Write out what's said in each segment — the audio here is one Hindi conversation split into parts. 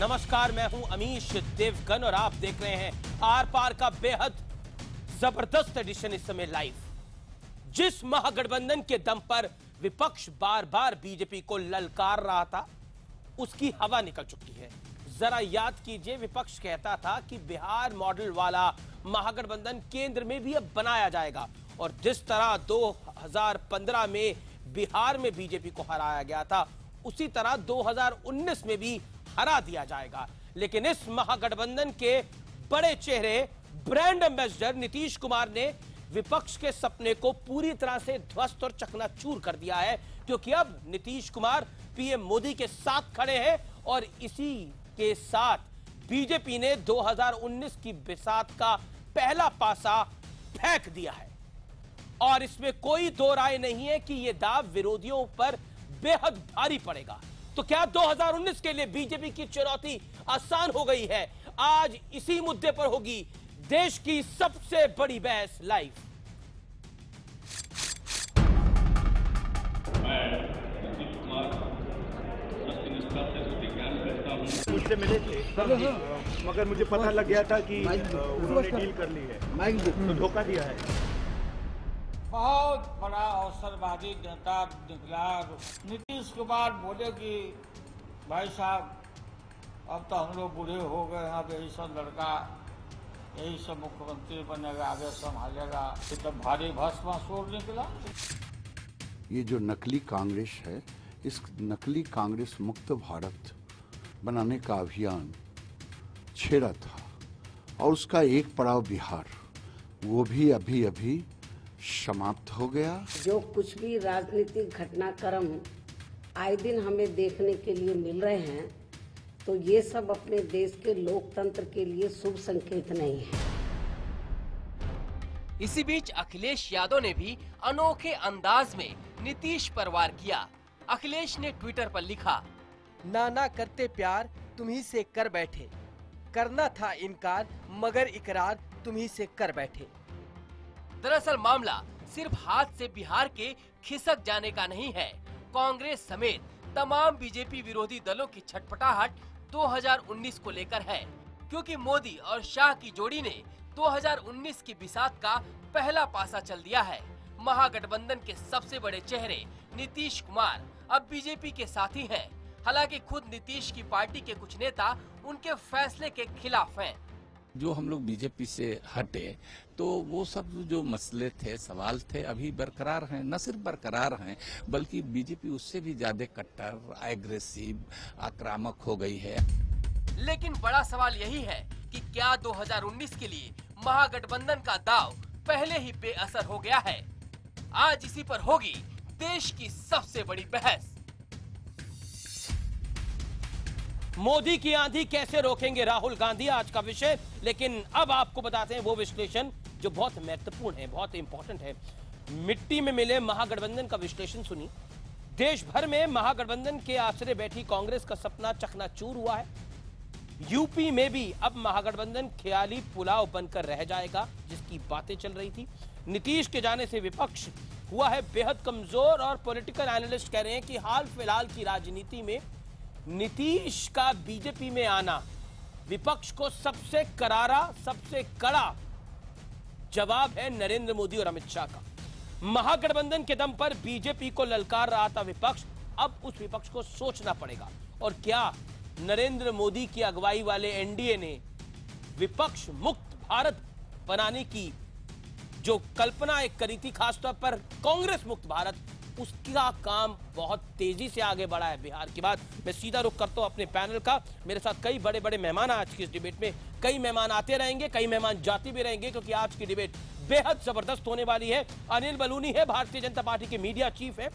नमस्कार, मैं हूं अमीश देवगन और आप देख रहे हैं आर पार का बेहद जबरदस्त एडिशन इस समय लाइव। जिस महागठबंधन के दम पर विपक्ष बार बार बीजेपी को ललकार रहा था, उसकी हवा निकल चुकी है। जरा याद कीजिए, विपक्ष कहता था कि बिहार मॉडल वाला महागठबंधन केंद्र में भी अब बनाया जाएगा और जिस तरह 2015 में बिहार में बीजेपी को हराया गया था, उसी तरह 2019 में भी हरा दिया जाएगा। लेकिन इस महागठबंधन के बड़े चेहरे, ब्रांड एम्बेसडर नीतीश कुमार ने विपक्ष के सपने को पूरी तरह से ध्वस्त और चकनाचूर कर दिया है, क्योंकि अब नीतीश कुमार पीएम मोदी के साथ खड़े हैं और इसी के साथ बीजेपी ने 2019 की बिसात का पहला पासा फेंक दिया है और इसमें कोई दो राय नहीं है कि यह दाव विरोधियों पर बेहद भारी पड़ेगा। तो क्या 2019 के लिए बीजेपी की चुनौती आसान हो गई है? आज इसी मुद्दे पर होगी देश की सबसे बड़ी बहस लाइव। मुझसे मिले थे मगर मुझे पता लग गया था कि उन्होंने डील कर ली है, तो धोखा दिया है। बहुत बड़ा अवसरवादी नेता निकला। नीतीश कुमार बोले कि भाई साहब, अब तो हम लोग बूढ़े हो गए, अब यही सब लड़का यही सब मुख्यमंत्री बनेगा, आगे संभालेगा। ये तो भारी भस्मासुर निकला। ये जो नकली कांग्रेस है, इस नकली कांग्रेस मुक्त भारत बनाने का अभियान छेड़ा था और उसका एक पड़ाव बिहार, वो भी अभी अभी समाप्त हो गया। जो कुछ भी राजनीतिक घटनाक्रम आए दिन हमें देखने के लिए मिल रहे हैं, तो ये सब अपने देश के लोकतंत्र के लिए शुभ संकेत नहीं है। इसी बीच अखिलेश यादव ने भी अनोखे अंदाज में नीतीश पर वार किया। अखिलेश ने ट्विटर पर लिखा, ना करते प्यार तुम्ही से कर बैठे, करना था इनकार मगर इकरार तुम्ही से कर बैठे। दरअसल मामला सिर्फ हाथ से बिहार के खिसक जाने का नहीं है। कांग्रेस समेत तमाम बीजेपी विरोधी दलों की छटपटाहट 2019 को लेकर है, क्योंकि मोदी और शाह की जोड़ी ने 2019 की बिसात का पहला पासा चल दिया है। महागठबंधन के सबसे बड़े चेहरे नीतीश कुमार अब बीजेपी के साथी हैं। हालांकि खुद नीतीश की पार्टी के कुछ नेता उनके फैसले के खिलाफ हैं। जो हम लोग बीजेपी से हटे तो वो सब जो मसले थे, सवाल थे, अभी बरकरार हैं। न सिर्फ बरकरार हैं बल्कि बीजेपी उससे भी ज्यादा कट्टर, एग्रेसिव, आक्रामक हो गई है। लेकिन बड़ा सवाल यही है कि क्या 2019 के लिए महागठबंधन का दाव पहले ही बेअसर हो गया है? आज इसी पर होगी देश की सबसे बड़ी बहस। मोदी की आंधी कैसे रोकेंगे राहुल गांधी, आज का विषय। लेकिन अब आपको बताते हैं वो विश्लेषण जो बहुत महत्वपूर्ण है, बहुत इंपॉर्टेंट है। मिट्टी में मिले महागठबंधन का विश्लेषण सुनी। देश भर में महागठबंधन के आश्रय बैठी कांग्रेस का सपना चकनाचूर हुआ है। यूपी में भी अब महागठबंधन ख्याली पुलाव बनकर रह जाएगा, जिसकी बातें चल रही थी। नीतीश के जाने से विपक्ष हुआ है बेहद कमजोर और पॉलिटिकल एनालिस्ट कह रहे हैं कि हाल फिलहाल की राजनीति में नीतीश का बीजेपी में आना विपक्ष को सबसे करारा, सबसे कड़ा जवाब है नरेंद्र मोदी और अमित शाह का। महागठबंधन के दम पर बीजेपी को ललकार रहा था विपक्ष, अब उस विपक्ष को सोचना पड़ेगा। और क्या नरेंद्र मोदी की अगुवाई वाले एनडीए ने विपक्ष मुक्त भारत बनाने की जो कल्पना एक करी थी, खासतौर पर कांग्रेस मुक्त भारत, उसका काम बहुत तेजी से आगे बढ़ा है। बिहार के बाद मैं सीधा रुख करता हूं अपने पैनल का। मेरे साथ कई बड़े बड़े मेहमान आज की इस डिबेट में, कई मेहमान आते रहेंगे, कई मेहमान जाते भी रहेंगे, क्योंकि आज की डिबेट बेहद जबरदस्त होने वाली है। अनिल बलूनी है, भारतीय जनता पार्टी के मीडिया चीफ है,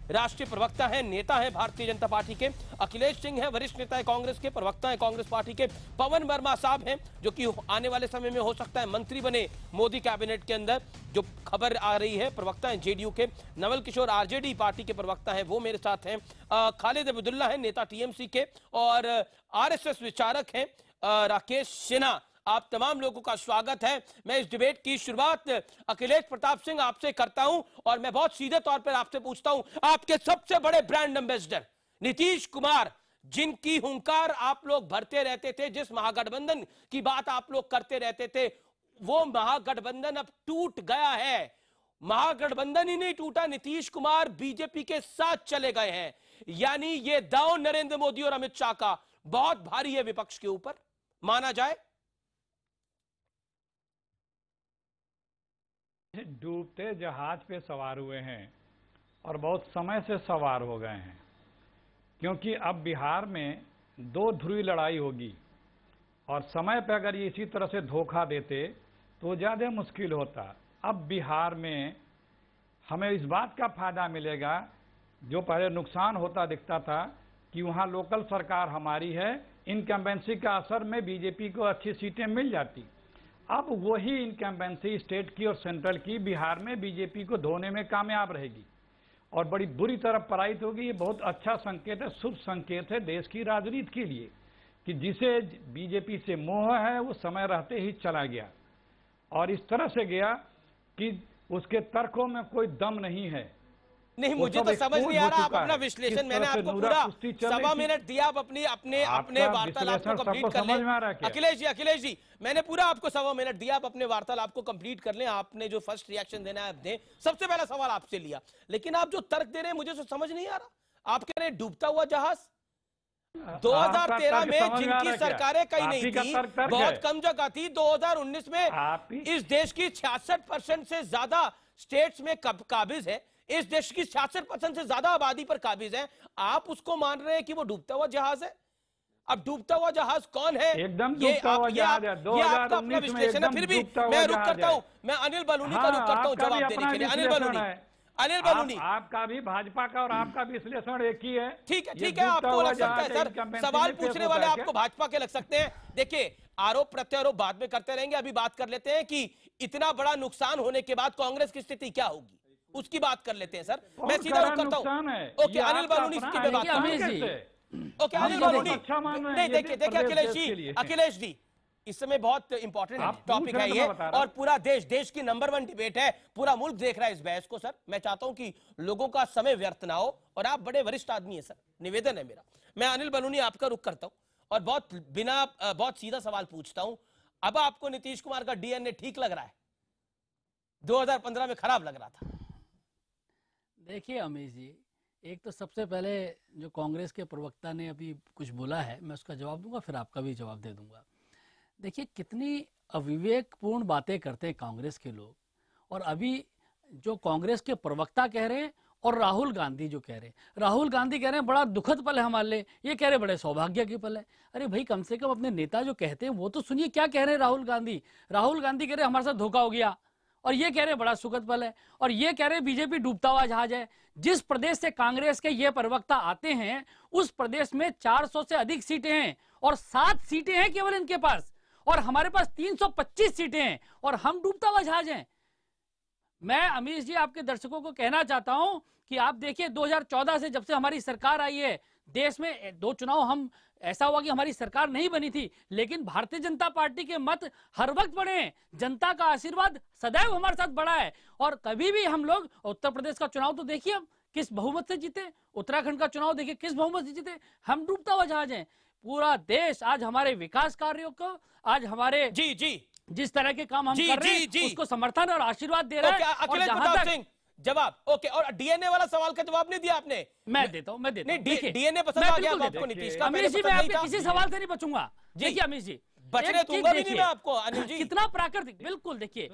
राष्ट्रीय प्रवक्ता है, नेता है भारतीय जनता पार्टी के। अखिलेश सिंह है, वरिष्ठ नेता है कांग्रेस के, प्रवक्ता है कांग्रेस पार्टी के। पवन वर्मा साहब हैं, जो कि आने वाले समय में हो सकता है मंत्री बने मोदी कैबिनेट के अंदर, जो खबर आ रही है, प्रवक्ता है जेडीयू के। नवल किशोर आरजेडी पार्टी के प्रवक्ता हैं, वो मेरे साथ हैं। खालिद अब्दुल्ला है, नेता टीएमसी के, और आरएसएस विचारक हैं राकेश सिन्हा। आप तमाम लोगों का स्वागत है। मैं इस डिबेट की शुरुआत अखिलेश प्रताप सिंह आपसे करता हूं और मैं बहुत सीधे तौर पर आपसे पूछता हूं, आपके सबसे बड़े ब्रांड एम्बेसडर नीतीश कुमार जिनकी हुंकार आप लोग भरते रहते थे, जिस महागठबंधन की बात आप लोग करते रहते थे, वो महागठबंधन अब टूट गया है। महागठबंधन ही नहीं टूटा, नीतीश कुमार बीजेपी के साथ चले गए हैं। यानी ये दांव नरेंद्र मोदी और अमित शाह का बहुत भारी है विपक्ष के ऊपर, माना जाए। डूबते जहाज पे सवार हुए हैं और बहुत समय से सवार हो गए हैं, क्योंकि अब बिहार में दो ध्रुवी लड़ाई होगी और समय पे अगर ये इसी तरह से धोखा देते तो ज़्यादा मुश्किल होता। अब बिहार में हमें इस बात का फायदा मिलेगा, जो पहले नुकसान होता दिखता था कि वहाँ लोकल सरकार हमारी है, इनकम्बेंसी का असर में बीजेपी को अच्छी सीटें मिल जाती। अब वही इनकम्बेंसी स्टेट की और सेंट्रल की बिहार में बीजेपी को धोने में कामयाब रहेगी और बड़ी बुरी तरह पराजित होगी। ये बहुत अच्छा संकेत है, शुभ संकेत है देश की राजनीति के लिए कि जिसे बीजेपी से मोह है वो समय रहते ही चला गया और इस तरह से गया कि उसके तर्कों में कोई दम नहीं है। नहीं, मुझे तो समझ नहीं आ रहा। आप अपना विश्लेषण, मैंने आपको पूरा 1.25 मिनट दिया, आप अपने वार्तालाप को कंप्लीट कर लें। अखिलेश जी, मैंने पूरा आपको 1.25 मिनट दिया, आप अपने वार्तालाप को कंप्लीट कर लें। आपने जो फर्स्ट रिएक्शन देना है आप दें। सबसे पहला सवाल आपसे लिया, लेकिन आप जो तर्क दे रहे हैं मुझे तो समझ नहीं आ रहा। आप कह रहे हैं डूबता हुआ जहाज। 2013 में जिनकी सरकारें कहीं नहीं थी, बहुत कम जगह थी, 2019 में इस देश की 66% से ज्यादा स्टेट्स में काबिज है, इस देश की 66% से ज्यादा आबादी पर काबिज है। आप उसको मान रहे हैं कि वो डूबता हुआ जहाज है? अब डूबता हुआ जहाज कौन है? एकदम डूबता हुआ जहाज है। 2019 में एकदम फिर भी मैं रुक करता हूं, मैं अनिल बलूनी का रुक करता हूं जवाब देने के लिए। अनिल बलूनी, आपका भी भाजपा का और आपका भी विश्लेषण एक ही है। ठीक है, आपको लग सकता है सर, सवाल पूछने वाले आपको भाजपा के लग सकते हैं। देखिए, आरोप प्रत्यारोप बाद में करते रहेंगे, अभी बात कर लेते हैं कि इतना बड़ा नुकसान होने के बाद कांग्रेस की स्थिति क्या होगी, उसकी बात कर लेते हैं सर। मैं सीधा रुक करता हूं। ओके, अनिल बलूनी इसकी पे बात करें। ओके, अनिल बलूनी, नहीं देखिए अखिलेश जी, इस समय बहुत इंपॉर्टेंट टॉपिक है ये और पूरा देश की नंबर 1 डिबेट है, पूरा मुल्क देख रहा है इस बहस को। सर मैं चाहता हूं कि लोगों का समय व्यर्थ ना हो और आप बड़े वरिष्ठ आदमी हैं सर, निवेदन है मेरा। मैं अनिल बलूनी आपका रुख करता हूं और बहुत सीधा सवाल पूछता हूं। अब आपको नीतीश कुमार का डीएनए ठीक लग रहा है? 2015 में खराब लग रहा था। देखिए अमीश जी, एक तो सबसे पहले जो कांग्रेस के प्रवक्ता ने अभी कुछ बोला है, मैं उसका जवाब दूंगा, फिर आपका भी जवाब दे दूंगा। देखिए कितनी अविवेकपूर्ण बातें करते हैं कांग्रेस के लोग, और अभी जो कांग्रेस के प्रवक्ता कह रहे हैं और राहुल गांधी जो कह रहे हैं, राहुल गांधी कह रहे हैं बड़ा दुखद पल है हमारे लिए, ये कह रहे हैं बड़े सौभाग्य के पल है। अरे भाई, कम से कम अपने नेता जो कहते हैं वो तो सुनिए क्या कह रहे हैं राहुल गांधी। राहुल गांधी कह रहे हैं हमारे साथ धोखा हो गया, और ये कह रहे हैं बड़ा सुखद पल है, और ये कह रहे हैं बीजेपी डूबता हुआ जहाज है। जिस प्रदेश से कांग्रेस के ये प्रवक्ता आते हैं उस प्रदेश में 400 से अधिक सीटें हैं और 7 सीटें हैं केवल इनके पास, और हमारे पास 325 सीटें हैं और हम डूबता हुआ जहाज हैं। मैं अमीश जी आपके दर्शकों को कहना चाहता हूं कि आप देखिए 2014 से जब से हमारी सरकार आई है, देश में 2 चुनाव हम ऐसा हुआ कि हमारी सरकार नहीं बनी थी, लेकिन भारतीय जनता पार्टी के मत हर वक्त बढ़े हैं, जनता का आशीर्वाद सदैव हमारे साथ बढ़ा है। और कभी भी हम लोग, उत्तर प्रदेश का चुनाव तो देखिए हम किस बहुमत से जीते, उत्तराखंड का चुनाव देखिए किस बहुमत से जीते, हम डूबता हुआ जहाज हैं। पूरा देश आज हमारे विकास कार्यों को, आज हमारे जिस तरह के काम हम कर रहे हैं उसको समर्थन और आशीर्वाद दे रहे हैं। अखिलेश प्रताप सिंह, जवाब। ओके, और डीएनए वाला सवाल का जवाब नहीं दिया आपने। मैं देता हूं। डीएनए पसंद आ गया आपको नीतीश का? अमीश जी, मैं आपके किसी सवाल से नहीं बचूंगा। देखिए अमीश जी, बचने दूंगा भी नहीं मैं आपको। अनिल जी, कितना प्राकृतिक, बिल्कुल देखिए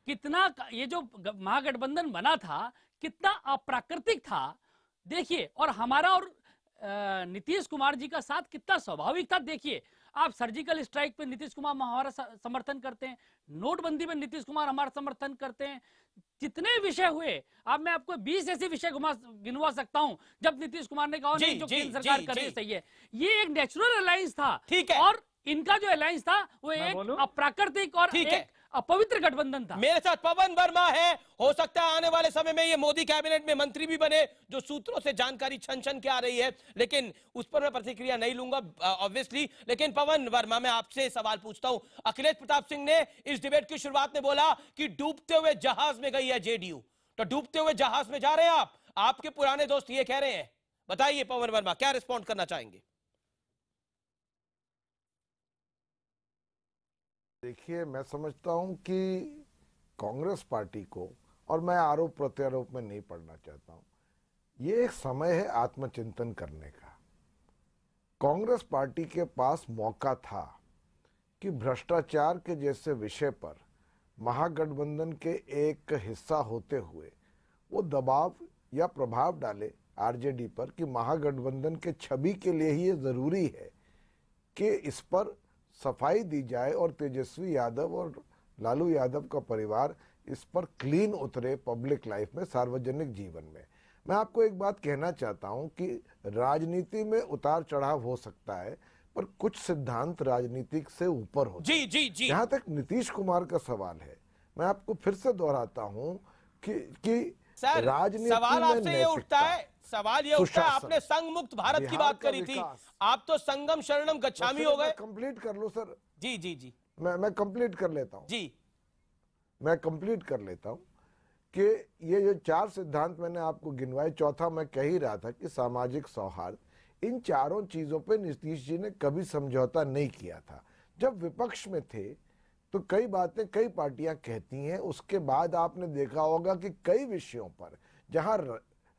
कितना ये जो महागठबंधन बना था कितना अप्राकृतिक था देखिए, और हमारा और नीतीश कुमार जी का साथ कितना स्वाभाविक था। देखिए, आप सर्जिकल स्ट्राइक पे नीतीश कुमार हमारा समर्थन करते हैं, नोटबंदी में नीतीश कुमार हमारा समर्थन करते हैं, जितने विषय हुए, अब मैं आपको 20 ऐसे विषय गिनवा सकता हूं जब नीतीश कुमार ने कहा नहीं जो केंद्र सरकार कर रही सही है। ये एक नेचुरल अलायंस था, ठीक है, और इनका जो अलायंस था वो एक अप्राकृतिक और एक अपवित्र गठबंधन था। मेरे साथ पवन वर्मा है, हो सकता है आने वाले समय में ये मोदी कैबिनेट में मंत्री भी बने, जो सूत्रों से जानकारी छन के आ रही है, लेकिन उस पर मैं प्रतिक्रिया नहीं लूंगा ऑब्वियसली। लेकिन पवन वर्मा, मैं आपसे सवाल पूछता हूं। अखिलेश प्रताप सिंह ने इस डिबेट की शुरुआत में बोला कि डूबते हुए जहाज में गई है जेडीयू, तो डूबते हुए जहाज में जा रहे हैं आप? आपके पुराने दोस्त ये कह रहे हैं, बताइए पवन वर्मा, क्या रिस्पॉन्ड करना चाहेंगे? देखिए, मैं समझता हूं कि कांग्रेस पार्टी को, और मैं आरोप प्रत्यारोप में नहीं पड़ना चाहता हूं, ये एक समय है आत्मचिंतन करने का। कांग्रेस पार्टी के पास मौका था कि भ्रष्टाचार के जैसे विषय पर महागठबंधन के एक हिस्सा होते हुए वो दबाव या प्रभाव डाले आरजेडी पर कि महागठबंधन के छवि के लिए ही ये जरूरी है कि इस पर सफाई दी जाए और तेजस्वी यादव और लालू यादव का परिवार इस पर क्लीन उतरे पब्लिक लाइफ में, सार्वजनिक जीवन में। मैं आपको एक बात कहना चाहता हूं कि राजनीति में उतार चढ़ाव हो सकता है, पर कुछ सिद्धांत राजनीतिक से ऊपर होते हैं। जी। जहां तक नीतीश कुमार का सवाल है, मैं आपको फिर से दोहराता हूं कि सर, राजनीति सवाल में आपसे ये उठता है, सवाल ये उठता है, सुशासन, आपने संघ मुक्त भारत की बात करी थी, आप तो संगम शरणम गच्छामी हो गए। कंप्लीट कर लो सर। जी। मैं कंप्लीट कर लेता हूं। जी, मैं कंप्लीट कर लेता हूं कि ये जो 4 सिद्धांत मैंने आपको गिनवाए, चौथा मैं कह ही रहा था कि सामाजिक सौहार्द, इन चारों चीजों पे नीतीश जी ने कभी समझौता नहीं किया था। जब विपक्ष में थे तो कई बातें कई पार्टियां कहती हैं, उसके बाद आपने देखा होगा कि कई विषयों पर जहां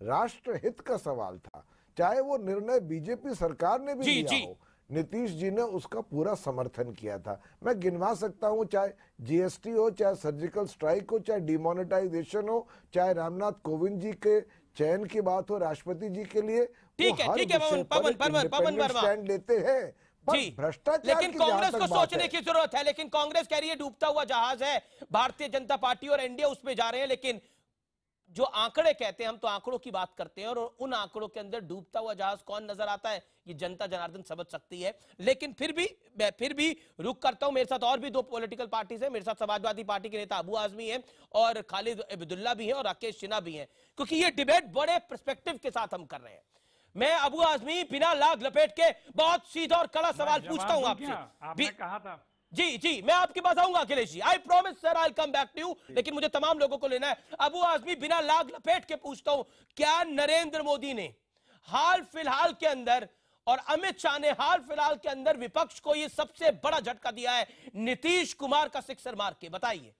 राष्ट्रहित का सवाल था, चाहे वो निर्णय बीजेपी सरकार ने भी लिया हो, नीतीश जी ने उसका पूरा समर्थन किया था। मैं गिनवा सकता हूं, चाहे जीएसटी हो, चाहे सर्जिकल स्ट्राइक हो, चाहे डिमोनेटाइजेशन हो, चाहे रामनाथ कोविंद जी के चयन की बात हो राष्ट्रपति जी के लिए, ठीक है पवन वर्मा स्टैंड लेते हैं। जी, भ्रष्टाचार, लेकिन कांग्रेस को सोचने की जरूरत है। लेकिन कांग्रेस कह रही है डूबता हुआ जहाज है, भारतीय जनता पार्टी और एनडीए उसमें जा रहे हैं। लेकिन जो आंकड़े कहते हैं, हम तो आंकड़ों की बात करते हैं, और उन आंकड़ों के अंदर डूबता हुआ जहाज कौन नजर आता है ये जनता जनार्दन समझ सकती है। लेकिन फिर भी रुक करता हूं। मेरे साथ और भी 2 पॉलिटिकल पार्टीज हैं। मेरे साथ समाजवादी पार्टी के नेता अबू आजमी हैं और खालिद अब्दुल्ला भी हैं और राकेश सिन्हा भी हैं, क्योंकि ये डिबेट बड़े पर्सपेक्टिव के साथ हम कर रहे हैं। मैं अबू आजमी बिना लाग लपेट के बहुत सीधा और कड़ा सवाल पूछता हूं आपसे। आपने कहा था जी, मैं आपके पास आऊंगा Akhilesh ji, I promise sir, I come back to you. लेकिन मुझे तमाम लोगों को लेना है। अबू आजमी, बिना लाग लपेट के पूछता हूं, क्या नरेंद्र मोदी ने हाल फिलहाल के अंदर और अमित शाह ने हाल फिलहाल के अंदर विपक्ष को ये सबसे बड़ा झटका दिया है नीतीश कुमार का सिक्सर मार के? बताइए।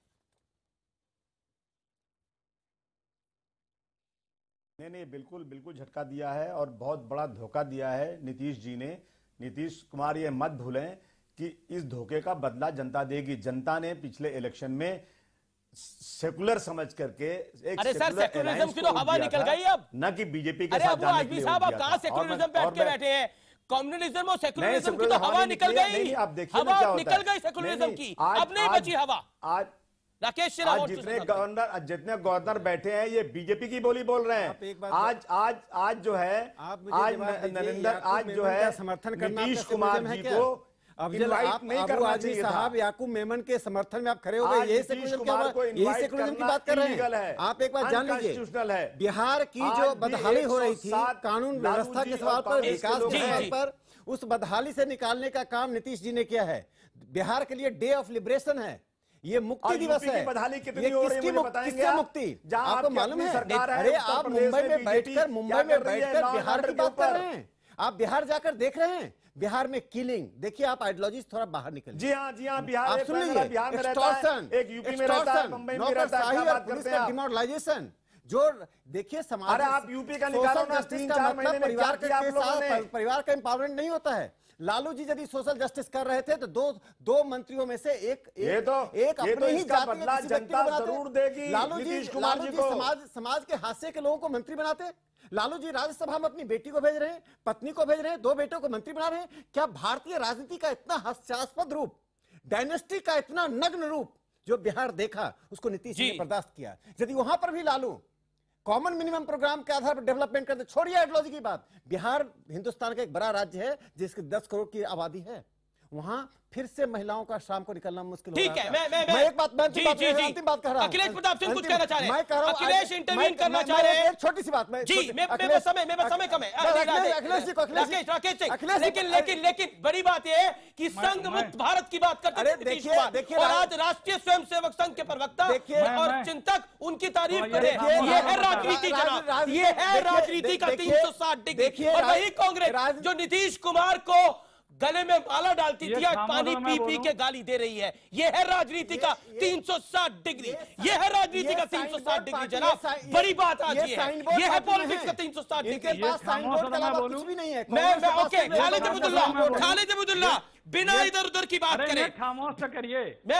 नहीं, बिल्कुल झटका दिया है और बहुत बड़ा धोखा दिया है नीतीश जी ने। नीतीश कुमार ये मत भूलें कि इस धोखे का बदला जनता देगी। जनता ने पिछले इलेक्शन में सेकुलर समझ करके एक अरे सर, सेकुलरिज्म की तो हवा निकल गई अब, न कि बीजेपी के अरे साथ अबू जाने के आजमी लिए साहब, आप कहां सेकुलरिज्म पे अटके बैठे हैं? कम्युनिज्म और सेकुलरिज्म की तो हवा निकल गई, आप देखिए हवा निकल गई सेकुलरिज्म की, अब नहीं बची हवा। आज राकेश सिन्हा, जितने गवर्नर बैठे हैं ये बीजेपी की बोली बोल रहे हैं। आज जो है, आज नरेंद्र, आज जो है नीतीश कुमार जी को इनवाइट नहीं करना चाहिए था। साहब याकूब मेमन के समर्थन में आप खड़े हो गए, यही सेकुलरिज्म की बात कर रहे हैं। आप एक बात जान लीजिए, बिहार की जो बदहाली हो रही थी कानून व्यवस्था के सवाल पर, विकास के सवाल पर, उस बदहाली से निकालने का काम नीतीश जी ने किया है। बिहार के लिए डे ऑफ लिबरेशन है, ये मुक्ति दिवस है। बदहाली ये किसकी मुक्ति? आपको मालूम है? अरे आप मुंबई में बैठकर बिहार की बात कर रहे हैं। आप बिहार जाकर देख रहे हैं, बिहार में किलिंग देखिए। आप आइडियोलॉजी थोड़ा बाहर निकलिए। जी हाँ, बिहार, आप सुन लीजिए, एक्सटॉर्शन, एक यूपी में रहता है, मुंबई में रहता है, क्या बात करते हैं? डिमोरलाइजेशन जो देखिए समाज। अरे आप यूपी का निकालो ना, 3-4 महीने में क्या किया आप लोगों ने? परिवार का एम्पावरमेंट नहीं होता है। लालू जी यदि सोशल जस्टिस कर रहे थे तो दो मंत्रियों में से एक अपने ही जाति के किसी व्यक्ति को बनाते। लालू जी समाज के हाशिए के लोगों को मंत्री बनाते। लालू जी राज्यसभा में अपनी बेटी को भेज रहे हैं, पत्नी को भेज रहे हैं, 2 बेटों को मंत्री बना रहे हैं। क्या भारतीय राजनीति का इतना हास्यास्पद रूप, डायनेस्टी का इतना नग्न रूप जो बिहार देखा, उसको नीतीश जी ने बर्दाश्त किया? यदि वहां पर भी लालू कॉमन मिनिमम प्रोग्राम के आधार पर डेवलपमेंट करते, छोड़िए आइडियोलॉजी की बात, बिहार हिंदुस्तान का एक बड़ा राज्य है जिसकी 10 करोड़ की आबादी है, वहां फिर से महिलाओं का शाम को निकलना मुश्किल हो ठीक रहा है। मैं एक बात अंतिम बात कह रहा हूं। अखिलेश प्रताप सिंह कुछ कहना चाह रहे हैं। मैं कह रहा हूं अखिलेश इंटरवीन करना चाह रहे हैं। एक छोटी सी बात जी, मेरे समय कम है। अखिलेश जी को राकेश सिंह, लेकिन बड़ी बात यह है कि संघ मुक्त भारत की बात करते हैं नीतीश कुमार, और आज राष्ट्रीय स्वयंसेवक संघ के प्रवक्ता और चिंतक उनकी तारीफ करें। ये है राजनीति जनाब, ये है राजनीति का 360 डिग्री। और वही कांग्रेस जो नीतीश कुमार को गले में माला डालती थी, आज पानी पी पी के गाली दे रही है। ये है राजनीति का 360 डिग्री, ये है राजनीति का 360 डिग्री जनाब। बड़ी बात आज ये है पॉलिटिक्स का 360 डिग्री। कुछ भी नहीं है। मैं ओके, खालिद अब्दुल्ला बिना इधर उधर की बात करें, खामोश तो करिए। मैं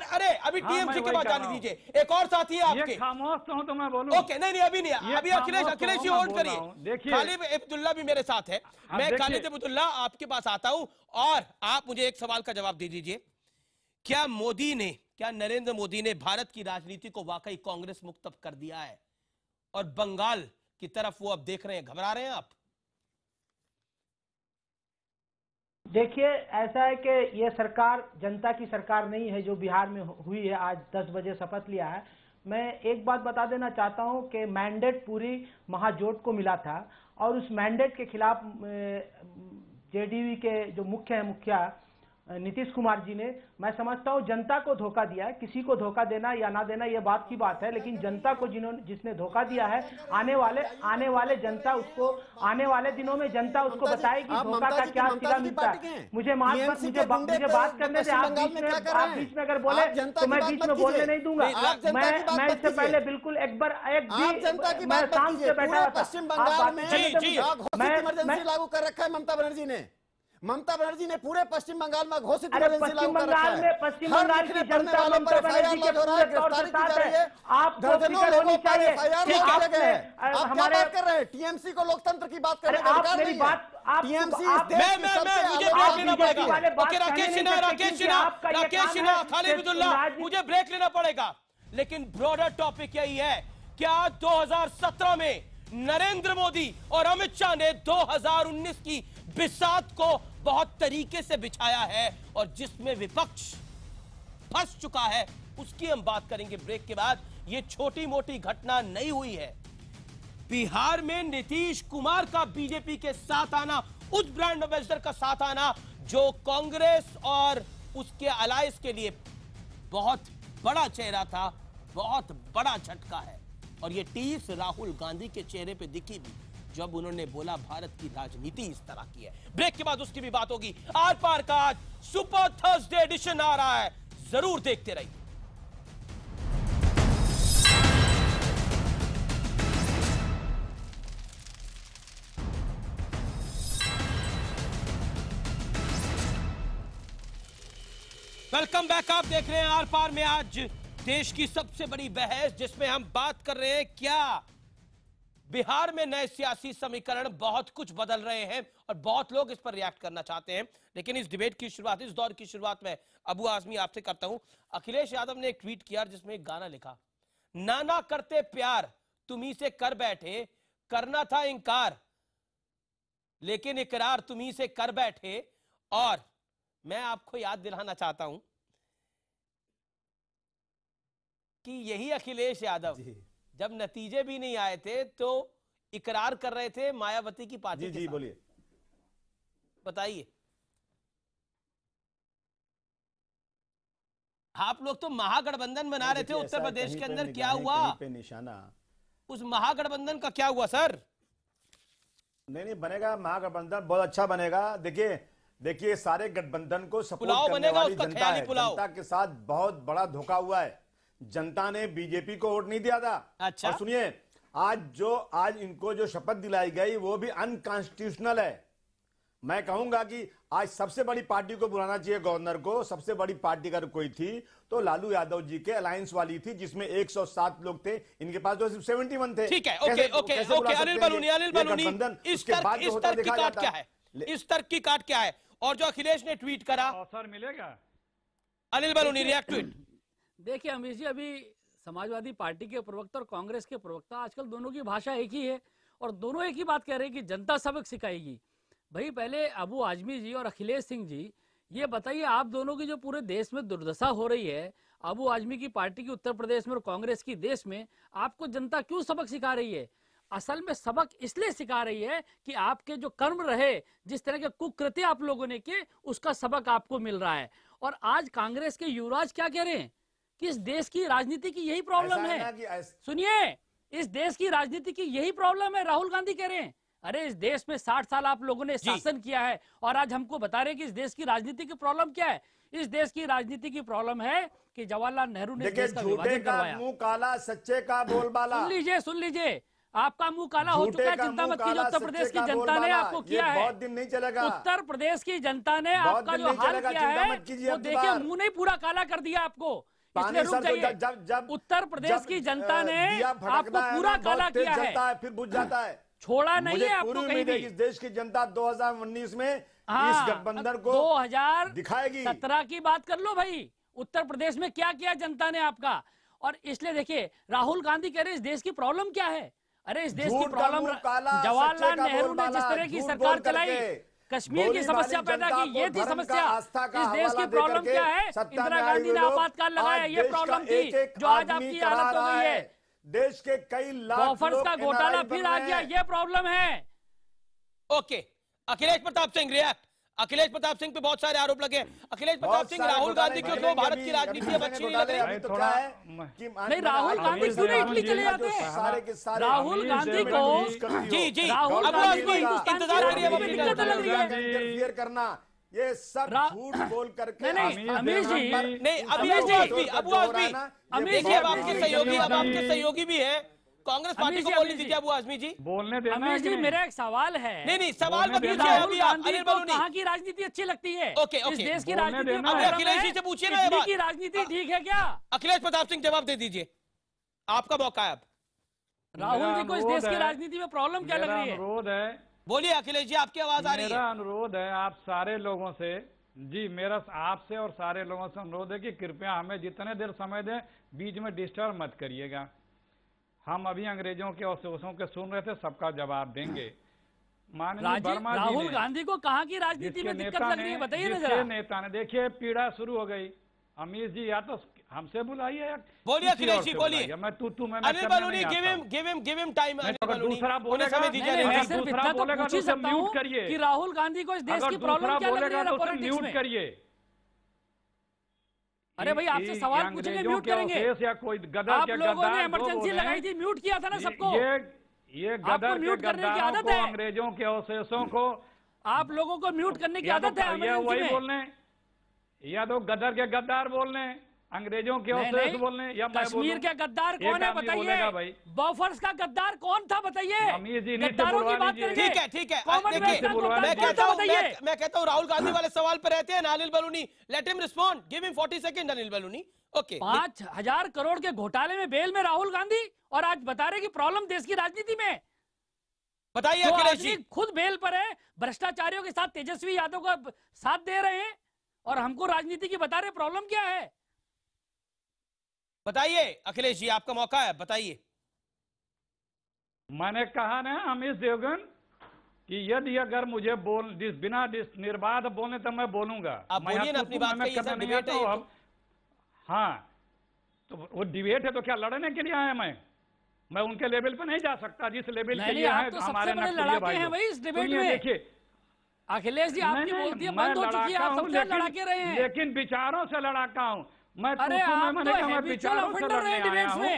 अरे अभी टीएमसी के बाद जाने दीजिए। एक और साथी है आपके, खामोश तो हूं तो मैं बोलूं। ओके, नहीं अभी नहीं, अभी अखिलेश जी होल्ड करिए। खालिद अब्दुल्ला भी मेरे साथ है। मैं खालिद अब्दुल्ला आपके पास आता हूं और आप मुझे एक सवाल का जवाब दे दीजिए। क्या नरेंद्र मोदी ने भारत की राजनीति को वाकई कांग्रेस मुक्त कर दिया है, और बंगाल की तरफ वो अब देख रहे हैं, घबरा रहे हैं आप? देखिए, ऐसा है कि ये सरकार जनता की सरकार नहीं है जो बिहार में हुई है। आज 10 बजे शपथ लिया है। मैं एक बात बता देना चाहता हूं कि मैंडेट पूरी महाजोट को मिला था, और उस मैंडेट के खिलाफ जेडीयू के जो मुखिया नीतीश कुमार जी ने, मैं समझता हूं जनता को धोखा दिया है। किसी को धोखा देना या ना देना ये बात की बात है, लेकिन जनता को जिसने धोखा दिया है, आने वाले जनता उसको, आने वाले दिनों में जनता उसको बताएगी धोखा का क्या सिला मिलता है। मुझे बात करने से आप बीच में अगर बोले तो मैं बीच में बोलने नहीं दूंगा। मैं इससे पहले बिल्कुल एक बार मैं शाम से बैठा हुआ था। लागू कर रखा है ममता बनर्जी ने पूरे पश्चिम बंगाल में घोषित पश्चिम बंगाल की जनता ममता बनर्जी के पूरे तौर पर साथ है। आपको फिक्र होनी चाहिए। आप क्या बात कर रहे हैं? टीएमसी को लोकतंत्र की बात कर रहे हैं। आप मेरी बात टीएमसी मुझे ब्रेक लेना पड़ेगा। ओके, राकेश सिन्हा, खालिद अब्दुल्ला, मुझे ब्रेक लेना पड़ेगा। लेकिन ब्रॉडर टॉपिक यही है, क्या 2017 में नरेंद्र मोदी और अमित शाह ने 2019 की बिसात को बहुत तरीके से बिछाया है, और जिसमें विपक्ष फंस चुका है, उसकी हम बात करेंगे ब्रेक के बाद। ये छोटी मोटी घटना नहीं हुई है। बिहार में नीतीश कुमार का बीजेपी के साथ आना, उस ब्रांड एम्बेसडर का साथ आना जो कांग्रेस और उसके अलायंस के लिए बहुत बड़ा चेहरा था, बहुत बड़ा झटका है। और ये टीस राहुल गांधी के चेहरे पे दिखी भी जब उन्होंने बोला भारत की राजनीति इस तरह की है। ब्रेक के बाद उसकी भी बात होगी। आर पार का आज सुपर थर्सडे एडिशन आ रहा है, जरूर देखते रहिए। Welcome back. आप देख रहे हैं आर पार में आज देश की सबसे बड़ी बहस, जिसमें हम बात कर रहे हैं क्या बिहार में नए सियासी समीकरण बहुत कुछ बदल रहे हैं, और बहुत लोग इस पर रिएक्ट करना चाहते हैं। लेकिन इस डिबेट की शुरुआत, इस दौर की शुरुआत में अबू आजमी आपसे करता हूं। अखिलेश यादव ने एक ट्वीट किया जिसमें एक गाना लिखा, नाना करते प्यार तुम्ही से कर बैठे, करना था इंकार लेकिन इकरार तुम्ही से कर बैठे। और मैं आपको याद दिलाना चाहता हूं कि यही अखिलेश यादव जब नतीजे भी नहीं आए थे तो इकरार कर रहे थे मायावती की पार्टी के साथ। बोलिए, बताइए। आप लोग तो महागठबंधन बना रहे थे उत्तर प्रदेश के अंदर, क्या हुआ? पे निशाना उस महागठबंधन का क्या हुआ सर? नहीं बनेगा महागठबंधन, बहुत अच्छा बनेगा। देखिए सारे गठबंधन को सपोर्ट करने वाली जनता है। जनता के साथ बहुत बड़ा धोखा हुआ है। जनता ने बीजेपी को वोट नहीं दिया था। अच्छा। और सुनिए, आज इनको जो शपथ दिलाई गई वो भी अनकॉन्स्टिट्यूशनल है। मैं कहूंगा कि आज सबसे बड़ी पार्टी को बुलाना चाहिए गवर्नर को। सबसे बड़ी पार्टी अगर कोई थी तो लालू यादव जी के अलायंस वाली थी, जिसमें 107 लोग थे। इनके पास तो सिर्फ 71 थे। ठीक है, ओके। अनिल बलूनी, इस तर्क की काट क्या है? इस तर्क की काट क्या है? और जो अखिलेश ने ट्वीट करा, अवसर मिलेगा। Anil Baluni react tweet. देखिए अमीश जी, अभी समाजवादी पार्टी के प्रवक्ता और कांग्रेस के प्रवक्ता, आजकल दोनों की भाषा एक ही है और दोनों एक ही बात कह रहे हैं कि जनता सबक सिखाएगी। भाई पहले अबू आजमी जी और अखिलेश सिंह जी ये बताइए, आप दोनों की जो पूरे देश में दुर्दशा हो रही है, अबू आजमी की पार्टी की उत्तर प्रदेश में और कांग्रेस की देश में, आपको जनता क्यों सबक सिखा रही है? असल में सबक इसलिए सिखा रही है कि आपके जो कर्म रहे, जिस तरह के कुकृत्य आप लोगों ने किए, उसका सबक आपको मिल रहा है। और आज कांग्रेस के युवराज क्या कह रहे हैं कि इस देश की राजनीति की यही प्रॉब्लम है। सुनिए, इस देश की राजनीति की यही प्रॉब्लम है। राहुल गांधी कह रहे हैं, अरे इस देश में 60 साल आप लोगों ने शासन किया है और आज हमको बता रहे हैं कि इस देश की राजनीति की प्रॉब्लम क्या है। इस देश की राजनीति की प्रॉब्लम है कि जवाहरलाल नेहरू ने देश का विभाजन करवाया। मुंह काला, सच्चे का बोलबाला। सुन लीजिए, आपका मुंह काला हो चुका है। चिंता मत कीजिए, उत्तर प्रदेश की जनता ने आपको किया है। बहुत दिन नहीं चलेगा। उत्तर प्रदेश की जनता ने आपका जो हाल किया है, वो देखिए, मुंह नहीं पूरा काला कर दिया आपको। इसलिए रुक जाइए। उत्तर प्रदेश की जनता ने आपको पूरा काला किया है, फिर बुझ जाता है। छोड़ा नहीं है आपको कहीं भी। इस देश की जनता 2019 में इस गठबंधन को 2017 की बात कर लो भाई, उत्तर प्रदेश में क्या किया जनता ने आपका। और इसलिए देखिए, राहुल गांधी कह रहे हैं इस देश की प्रॉब्लम क्या है। अरे इस देश की प्रॉब्लम, जवाहरलाल नेहरू ने जिस तरह की सरकार चलाई, कश्मीर की समस्या पैदा की, ये थी समस्या। इस देश की प्रॉब्लम क्या है? इंदिरा गांधी ने आपातकाल लगाया, ये प्रॉब्लम थी जो आज आपकी हालत हो गई है। देश के कई लाख ऑफर्स का घोटाला फिर आ गया, ये प्रॉब्लम है। Okay, Akhilesh Pratap Singh react. अखिलेश प्रताप सिंह पे बहुत सारे आरोप लगे। अखिलेश प्रताप सिंह, राहुल गांधी को तो भारत की राजनीति अब अच्छी नहीं लग रही। तो क्या है नहीं, राहुल गांधी क्यों नहीं इटली चले जाते हैं? राहुल गांधी को जी राहुल गांधी को इंतजार करिए, में दिक्कत लग रही है। इंटरफियर करना, ये सब झूठ बोल करके। नहीं, अमीर जी, नहीं, अभी अबू आजमी देखिए, अब आपके सहयोगी भी हैं, कांग्रेस पार्टी को बोलने दीजिए। अबू आजमी जी बोलने देना। अमीर जी, मेरा एक सवाल है। नहीं, सवाल मत पूछिए। राहुल गांधी को कहाँ की राजनीति अच्छी लगती है? इस देश की राजनीति में अखिलेश जी से पूछिए ना, इटली की राजनीति ठीक है क्या? अखिलेश प्रताप सिंह जवाब दे दीजिए, आपका मौका है अब। राहुल जी को इस देश की राजनीति में प्रॉब्लम क्या लग रही है? अनुरोध है, बोलिए अखिलेश जी, आपकी आवाज आ रही है। मेरा अनुरोध है आप सारे लोगों से, जी मेरा आपसे और सारे लोगों से अनुरोध है कि कृपया हमें जितने देर समय दें, बीच में डिस्टर्ब मत करिएगा। हम अभी अंग्रेजों के अफसोसों के सुन रहे थे, सबका जवाब देंगे। माननीय वर्मा जी, राहुल गांधी को कहाँ की राजनीति में दिक्कत लग रही है, बताइए ना जरा। नेता ने, देखिए पीड़ा शुरू हो गई। अमीर जी, या तो हमसे बुलाइए, बोलिए अखिलेश जी, बोलिए। मैं Anil Baluni, give him time. दूसरा बोलेगा, दूसरा बोलेगा तो उसे म्यूट करिए कि राहुल गांधी को इस देश की प्रॉब्लम क्या लग रही है पॉलिटिक्स में। करिए। अरे भाई, आपसे सवाल पूछेंगे, म्यूट करेंगे। या कोई गदर आप लोगों ने इमरजेंसी लगाई थी, म्यूट किया था ना सबको। ये गदर म्यूट करने की आदत है। अंग्रेजों के अवशेषों को आप लोगों को म्यूट करने की आदत है। वही बोलने, या तो गदर के गद्दार बोलने, अंग्रेजों के अवशेष बोलने, या कश्मीर के गद्दार कौन है बताइए? बॉफर्स का गद्दार कौन था बताइए? गद्दारों की बात करेंगे। ठीक है। मैं कहता हूँ राहुल गांधी वाले सवाल पर रहते हैं ना Anil Baluni, let him respond, give him 40 second Anil Baluni. Okay, 5,000 crore के घोटाले में बेल में राहुल गांधी, और आज बता रहे कि प्रॉब्लम देश की राजनीति में। बताइए अखिलेश जी। खुद बेल पर है, भ्रष्टाचारियों के साथ तेजस्वी यादव का साथ दे रहे हैं, और हमको राजनीति की बता रहे प्रॉब्लम क्या है। बताइए अखिलेश जी, आपका मौका है, बताइए। मैंने कहा ना अमित देवगन कि यदि अगर मुझे बिना निर्बाध बोलने तो मैं बोलूंगा। आप बोलिए ना अपनी बात, ये सब डिबेट है। अब हाँ, तो वो डिबेट है तो क्या लड़ने के लिए आए? मैं उनके लेवल पे नहीं जा सकता जिस लेवल के लिए है हमारे नक्सलिए भाई हैं इस डिबेट में। देखिए अखिलेश जी, आपकी बोलती बंद हो चुकी है, आप सबसे लड़ाके रहे हैं। लेकिन विचारों से लड़ाका हूं मैं। अरे आप तो विचारों से लड़ने आया हूं।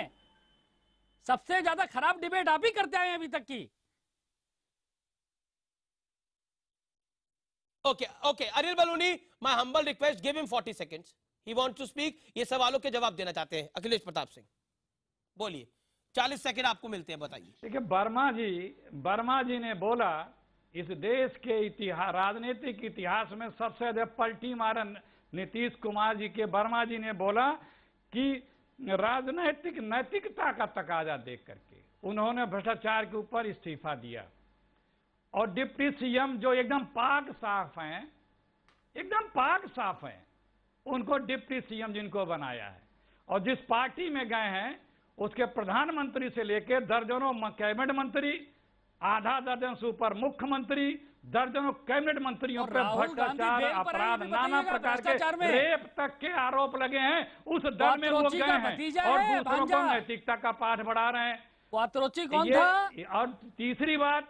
सबसे ज्यादा खराब डिबेट आप ही करते आए हैं अभी तक की। Okay, Anil Baluni, my humble request, give him 40 seconds, he wants to speak. ये सवालों के जवाब देना चाहते हैं अखिलेश प्रताप सिंह, बोलिए। 40 सेकंड आपको मिलते हैं, बताइए। देखिए, वर्मा जी ने बोला इस देश के इतिहास, राजनीतिक इतिहास में सबसे ज्यादा पलटी मारा नीतीश कुमार जी के। वर्मा जी ने बोला कि राजनीतिक नैतिकता का तकाजा देख करके उन्होंने भ्रष्टाचार के ऊपर इस्तीफा दिया। और डिप्टी सीएम जो एकदम पाक साफ हैं, एकदम पाक साफ हैं, उनको डिप्टी सीएम जिनको बनाया है। और जिस पार्टी में गए हैं उसके प्रधानमंत्री से लेकर दर्जनों कैबिनेट मंत्री, आधा दर्जन से ऊपर मुख्यमंत्री, दर्जनों कैबिनेट मंत्रियों पर भ्रष्टाचार, अपराध, नाना प्रकार के रेप तक के आरोप लगे हैं। उस दल में वो गए हैं और दूसरों को नैतिकता का पाठ बढ़ा रहे हैं। क्वात्रोची कौन था? और तीसरी बात,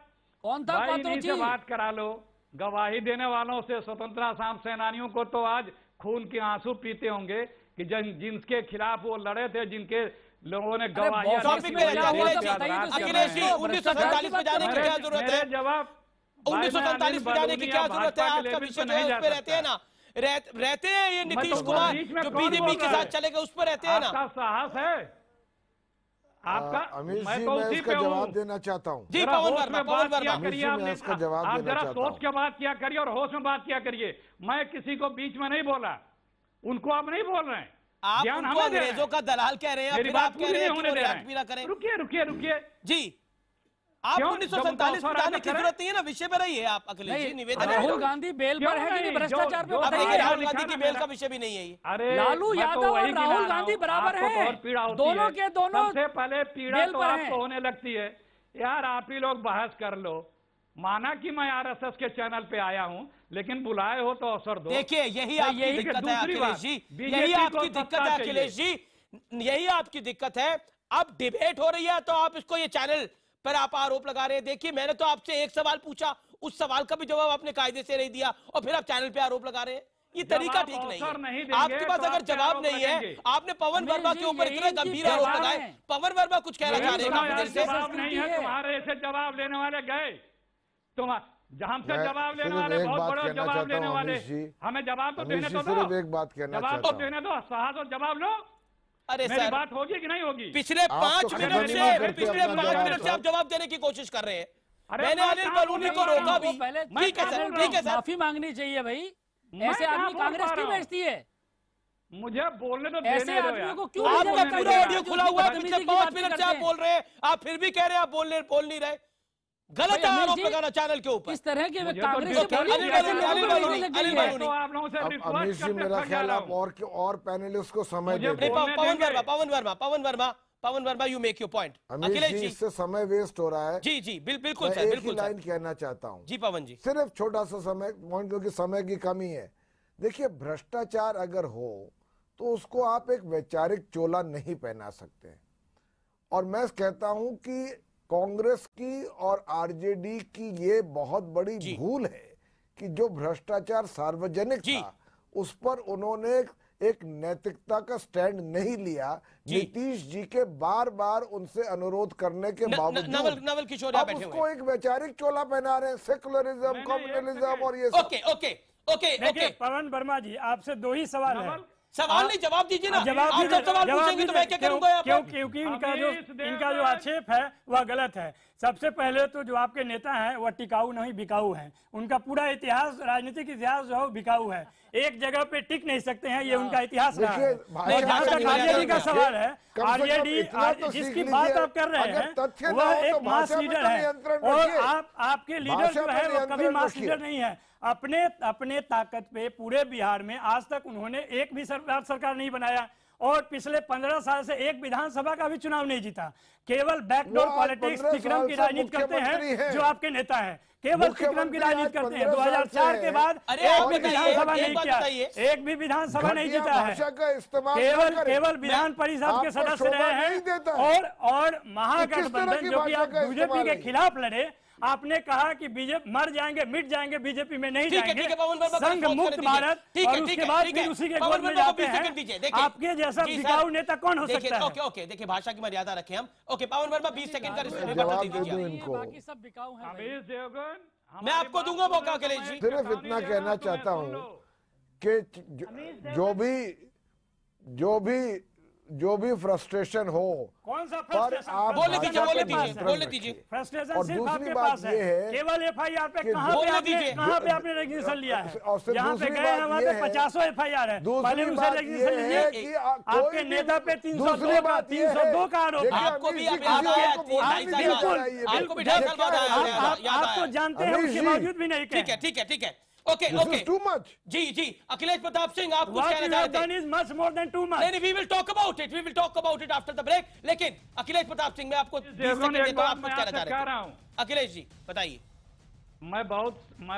कौन था क्वात्रोची? से बात करा लो। गवाही देने वालों से, स्वतंत्रता संग्राम सेनानियों को तो आज खून के आंसू पीते होंगे कि जिनके खिलाफ वो लड़े थे, जिनके लोगों ने गवाही। अखिलेश जी, 1947 में जाने की क्या जरूरत है? जवाब 1947 में जाने की क्या जरूरत है? आपका विषय जो है उस पे रहते हैं ना, रहते हैं ये नीतीश कुमार जो बीजेपी के साथ चलेगा, उस पर रहते हैं ना। आपका साहस है आपका। अमित जी, मैं इसका जवाब देना चाहता हूँ। जी पवन वर्मा, इसका जवाब आप देना जरा चाहता सोच के बात किया करिए और होश में बात किया करिए। मैं किसी को बीच में नहीं बोला, उनको आप नहीं बोल रहे हैं। आप उनको अंग्रेजों का दलाल कह रहे हैं, फिर आप कह रहे हैं कि वो रिएक्ट भी ना करें। रुकिए जी, आप 1947 में जाने की जरूरत नहीं है ना, विषय पर रहिए आप। अखिलेश जी, निवेदन। राहुल गांधी बेल पर है कि नहीं? भ्रष्टाचार पे बताइए। राहुल गांधी की बेल का विषय भी नहीं है ये। अरे लालू यादव और राहुल गांधी बराबर हैं, दोनों के दोनों सबसे पहले पीड़ा तो आपको होने लगती है। यार आप ही लोग बहस कर लो। माना कि मैं आरएसएस के चैनल पे आया हूं, लेकिन बुलाए हो तो अवसर दो। देखिए यही आपकी दिक्कत है अखिलेश जी, यही आपकी दिक्कत है अखिलेश जी, यही आपकी दिक्कत है। अब डिबेट हो रही है तो आप इसको ये चैनल पर आप आरोप लगा रहे हैं। देखिए मैंने तो आपसे एक सवाल पूछा, उस सवाल का भी जवाब आपने कायदे से नहीं दिया और फिर आप चैनल पे आरोप लगा रहे हैं। ये तरीका ठीक नहीं है। आपके पास अगर जवाब नहीं है, आपने पवन वर्मा के ऊपर इतने गंभीर आरोप लगाए। पवन वर्मा कुछ कहना चाह रहे हैं काफी देर से। तुम्हारे से जवाब लेने वाले गए, तुम हमसे जवाब लेने वाले बहुत बड़ा जवाब लेने वाले, हमें जवाब तो देने तो दो। एक बात कहना जवाब तो देने दो, साहस और जवाब लो। अरे मेरी बात होगी कि नहीं होगी? पिछले 5 मिनट से आप जवाब देने की कोशिश कर रहे हैं। मैंने अनिल बलूनी को रोका भी। ठीक है सर, ठीक है सर, माफी मांगनी चाहिए भाई। ऐसे आदमी कांग्रेस क्यों भेजती है? मुझे बोलने तो ऐसे आदमियों को क्यों? आपका पूरा ऑडियो खुला हुआ है, पिछले 5 मिनट से आप बोल रहे हैं, आप फिर भी कह रहे हैं आप बोल नहीं रहे। गलत आरोप लगाना चैनल के ऊपर। इस तरह के कांग्रेस अमित जी, मेरा ख्याल आप और पैनलिस्ट को समय दे। Pawan Varma you make your point. Akhilesh ji, इससे समय वेस्ट हो रहा है। जी जी बिल्कुल सर, बिल्कुल लाइन कहना चाहता हूँ। जी पवन जी, सिर्फ छोटा सा समय पॉइंट, क्योंकि समय की कमी है। देखिए भ्रष्टाचार अगर हो तो उसको आप एक वैचारिक चोला नहीं पहना सकते। और मैं कहता हूं कि कांग्रेस की और आरजेडी की ये बहुत बड़ी भूल है कि जो भ्रष्टाचार सार्वजनिक था उस पर उन्होंने एक नैतिकता का स्टैंड नहीं लिया। नीतीश जी के बार बार उनसे अनुरोध करने के बावजूद नवल किशोर अब उसको एक वैचारिक चोला पहना रहे हैं, सेकुलरिज्म, कम्युनलिज्म और ये सब। ओके पवन वर्मा जी, आपसे 2 ही सवाल है। सवाल नहीं, जवाब दीजिए ना। जवाब आप जब सवाल पूछेंगे तो मैं क्या करूंगा? क्योंकि इनका जो आक्षेप है वह गलत है। सबसे पहले तो जो आपके नेता हैं वह टिकाऊ नहीं बिकाऊ हैं। उनका पूरा इतिहास, राजनीतिक इतिहास जो है बिकाऊ है, एक जगह पे टिक नहीं सकते हैं, ये उनका इतिहास रहा है। जहाँ तक आरजेडी का सवाल है, आरजेडी जिसकी बात आप कर रहे हैं वह एक मास लीडर है, और आपके लीडर जो है वो कभी मास लीडर नहीं है। अपने ताकत पे पूरे बिहार में आज तक उन्होंने एक भी सरकार नहीं बनाया, और पिछले 15 साल से एक विधानसभा का भी चुनाव नहीं जीता। केवल बैकडोर पॉलिटिक्स, विक्रम की राजनीति करते हैं जो आपके नेता हैं, केवल विक्रम की राजनीति करते हैं। 2004 के बाद एक भी विधानसभा नहीं किया, एक भी विधानसभा नहीं जीता है, केवल विधान परिषद के सदस्य रहे हैं। और महागठबंधन जो कि आप बीजेपी के खिलाफ लड़े, आपने कहा कि बीजेपी मर जाएंगे, मिट जाएंगे, बीजेपी में नहीं जाएंगे, संघ मुक्त भारत, और उसके बाद फिर उसी के गोद में जाते हैं। आपके जैसा बिकाऊ नेता कौन हो सकता है? ओके, देखिए भाषा की मर्यादा रखें हम। ओके पवन वर्मा 20 सेकंड का जवाब दे दो इनको। बाकी सब बिकाऊ हैं। मैं आपको दूंगा मौका अखिलेश जी। सिर्फ इतना कहना चाहता हूँ कि जो भी फ्रस्ट्रेशन हो, कौन सा फ्रस्ट्रेशन? बोलने दीजिए। फ्रस्ट्रेशन और सिर्फ दूसरी आपके बात पास ये है केवल एफआईआर पे कहाँ पे आपने रजिस्ट्रेशन लिया है? जहाँ पे गए हैं वहाँ पे 50 एफआईआर है, पहले उसे रजिस्ट्रेशन लीजिए। आपके नेता पे 302 का आरोप है। आपको भी आप तो जानते हैं, उसके बावजूद भी नहीं। ठीक है। ओके जी अखिलेश प्रताप सिंह, आप कुछ कहना चाहते हैं? We will talk about it after the break। लेकिन अखिलेश प्रताप सिंह, मैं आपको 20 सेकंड देता हूं, आप कुछ कहना चाह रहे हैं? अखिलेश जी बताइए। मैं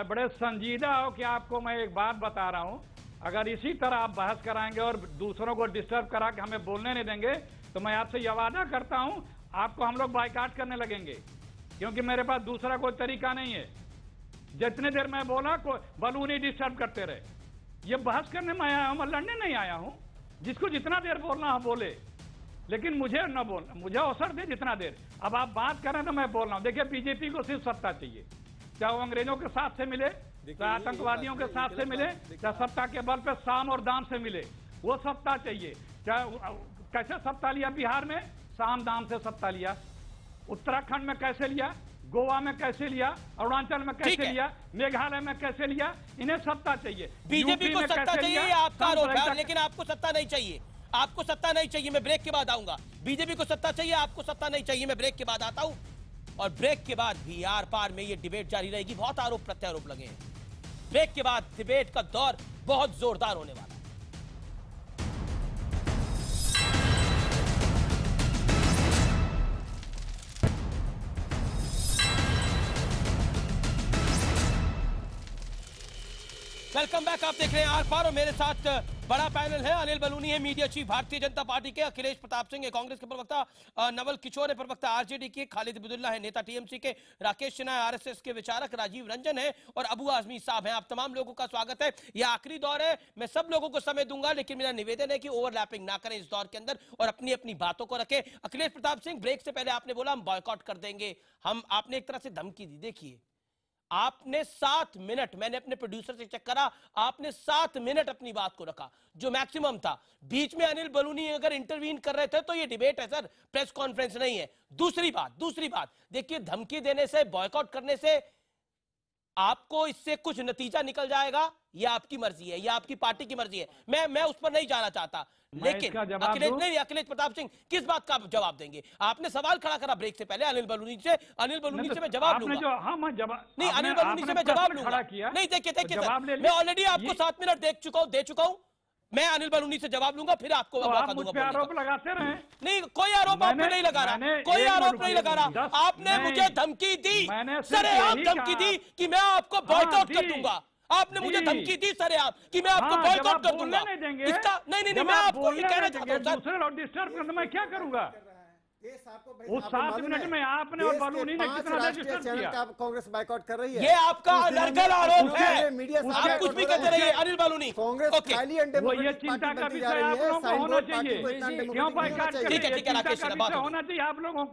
बड़े संजीदा हूं कि आपको मैं एक बात बता रहा हूं, अगर इसी तरह आप बहस कराएंगे और दूसरों को डिस्टर्ब करा के हमें बोलने नहीं देंगे तो मैं आपसे यह वादा करता हूं आपको हम लोग बाइकाट करने लगेंगे, क्योंकि मेरे पास दूसरा कोई तरीका नहीं है। जितने देर मैं बोला बलूनी डिस्टर्ब करते रहे। ये बहस करने में आया हूं, मैं लड़ने नहीं आया हूं। जिसको जितना देर बोलना है बोले, लेकिन मुझे न बोलना, मुझे अवसर दे जितना देर। अब आप बात करें तो मैं बोल रहा हूं। देखिए, बीजेपी को सिर्फ सत्ता चाहिए, चाहे वो अंग्रेजों के साथ से मिले, चाहे आतंकवादियों के साथ से मिले, चाहे सत्ता के बल पे साम और दाम से मिले, वो सत्ता चाहिए। चाहे कैसे सत्ता लिया बिहार में, साम दाम से सत्ता लिया। उत्तराखंड में कैसे लिया, गोवा में कैसे लिया, अरुणाचल में कैसे लिया, मेघालय में कैसे लिया। इन्हें सत्ता चाहिए। बीजेपी को सत्ता चाहिए, आपका आरोप है, लेकिन आपको सत्ता नहीं चाहिए। आपको सत्ता नहीं चाहिए, मैं ब्रेक के बाद आऊंगा। बीजेपी को सत्ता चाहिए, आपको सत्ता नहीं चाहिए, मैं ब्रेक के बाद आता हूं। और ब्रेक के बाद भी आर पार में ये डिबेट जारी रहेगी। बहुत आरोप प्रत्यारोप लगे हैं। ब्रेक के बाद डिबेट का दौर बहुत जोरदार होने वाला है। Welcome back. आप देख रहे हैं आर पार और मेरे साथ बड़ा पैनल है। अनिल बलूनी है, media chief Bharatiya Janata party के, अखिलेश प्रताप सिंह है कांग्रेस के प्रवक्ता, नवल किशोर है प्रवक्ता आरजेडी के, खालिद अब्दुल्ला है नेता टीएमसी के, राकेश सिन्हा है आरएसएस के विचारक, राजीव रंजन है और अबू आजमी साहब हैं। आप तमाम लोगों का स्वागत है। यह आखिरी दौर है, मैं सब लोगों को समय दूंगा, लेकिन मेरा निवेदन है कि ओवरलैपिंग ना करें इस दौर के अंदर और अपनी अपनी बातों को रखें। अखिलेश प्रताप सिंह, ब्रेक से पहले आपने बोला हम बॉयकॉट कर देंगे, आपने एक तरह से धमकी दी। देखिए, आपने 7 मिनट, मैंने अपने प्रोड्यूसर से चेक करा, आपने 7 मिनट अपनी बात को रखा, जो मैक्सिमम था। बीच में अनिल बलूनी अगर इंटरवीन कर रहे थे तो ये डिबेट है सर, प्रेस कॉन्फ्रेंस नहीं है। दूसरी बात देखिए, धमकी देने से, बॉयकॉट करने से आपको इससे कुछ नतीजा निकल जाएगा, ये आपकी मर्जी है, ये आपकी पार्टी की मर्जी है। मैं उस पर नहीं जाना चाहता, लेकिन अखिलेश प्रताप सिंह किस बात का जवाब देंगे? आपने सवाल खड़ा करा ब्रेक से पहले अनिल बलूनी से मैं जवाब लूंगा। नहीं, अनिल बलूनी से मैं जवाब लूंगा। नहीं, देखिए मैं ऑलरेडी आपको 7 मिनट दे चुका हूं। मैं अनिल बलूनी से जवाब लूंगा, फिर आपको आरोप लगाते रहे। नहीं, कोई आरोप आप पे नहीं लगा रहा, कोई आरोप नहीं लगा रहा। आपने मुझे धमकी दी, सरेआम धमकी दी कि मैं आपको बॉयकॉट कर दूंगा। आपने मुझे धमकी दी सरेआम कि मैं आपको बॉयकॉट कर दूंगा। इसका नहीं, मैं आपको ये कहना चाहता हूं दूसरे लोग डिस्टर्ब करने में क्या करूंगा? उस 7 मिनट में आपने और बलूनी ने कितना डिस्टर्ब किया? कांग्रेस बाइकॉट कर रही है। ये आपका अनर्गल आरोप है। आप कुछ भी कहते रहिए अनिल बलूनी। कांग्रेस वो ये चिंता का विषय आप लोगों को होना चाहिए। क्यों बाइकॉट कर रही है? चिंता का विषय होना चाहिए आप लोगों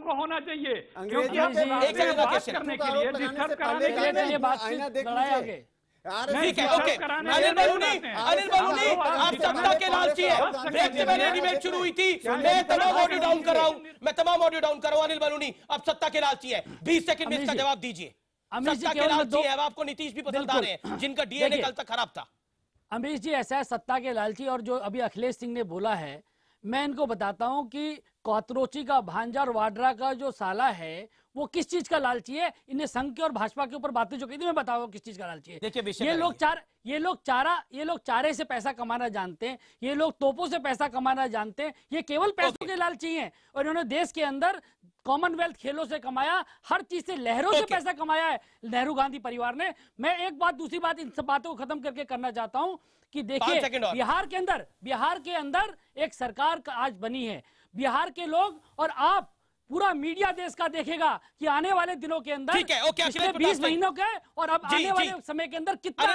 को होना चाहिए। क्योंकि बात करने के लिए, डिस्टर्ब कराने के लिए बात ठीक है, ओके। अनिल बलूनी, आप सत्ता के लालची है। ब्रेक से पहले डिबेट शुरू हुई थी, मैं तमाम ऑडियो डाउन कर रहा हूं। अनिल बलूनी, आप सत्ता के लालची है। 20 सेकंड में इसका जवाब दीजिए। सत्ता के लालची है, अब आपको नीतीश भी पसंद आ रहे हैं, जिनका डीएनए कल तक खराब था। अमरीश जी, ऐसा है सत्ता के लालची। और जो अभी अखिलेश सिंह ने बोला है, मैं इनको बताता हूं कि कौतरोची का भांजा और वाड्रा का जो साला है वो किस चीज का लालची है। इन्हें संघ के और भाजपा के ऊपर बातें जो की थी, मैं बताऊं किस चीज का लालची है। देखिए, ये लोग चारे से पैसा कमाना जानते हैं, ये लोग तोपों से पैसा कमाना जानते हैं, ये केवल पैसों के लालची हैं। और इन्होंने देश के अंदर कॉमनवेल्थ खेलों से कमाया, हर चीज से, लहरों से पैसा कमाया है नेहरू गांधी परिवार ने। मैं एक बात, दूसरी बात, इन सब बातों को खत्म करके करना चाहता हूं कि देखिए, बिहार के अंदर एक सरकार आज बनी है। बिहार के लोग और आप, पूरा मीडिया देश का देखेगा कि आने वाले दिनों के अंदर पिछले 20 महीनों के और अब आने वाले समय के अंदर कितना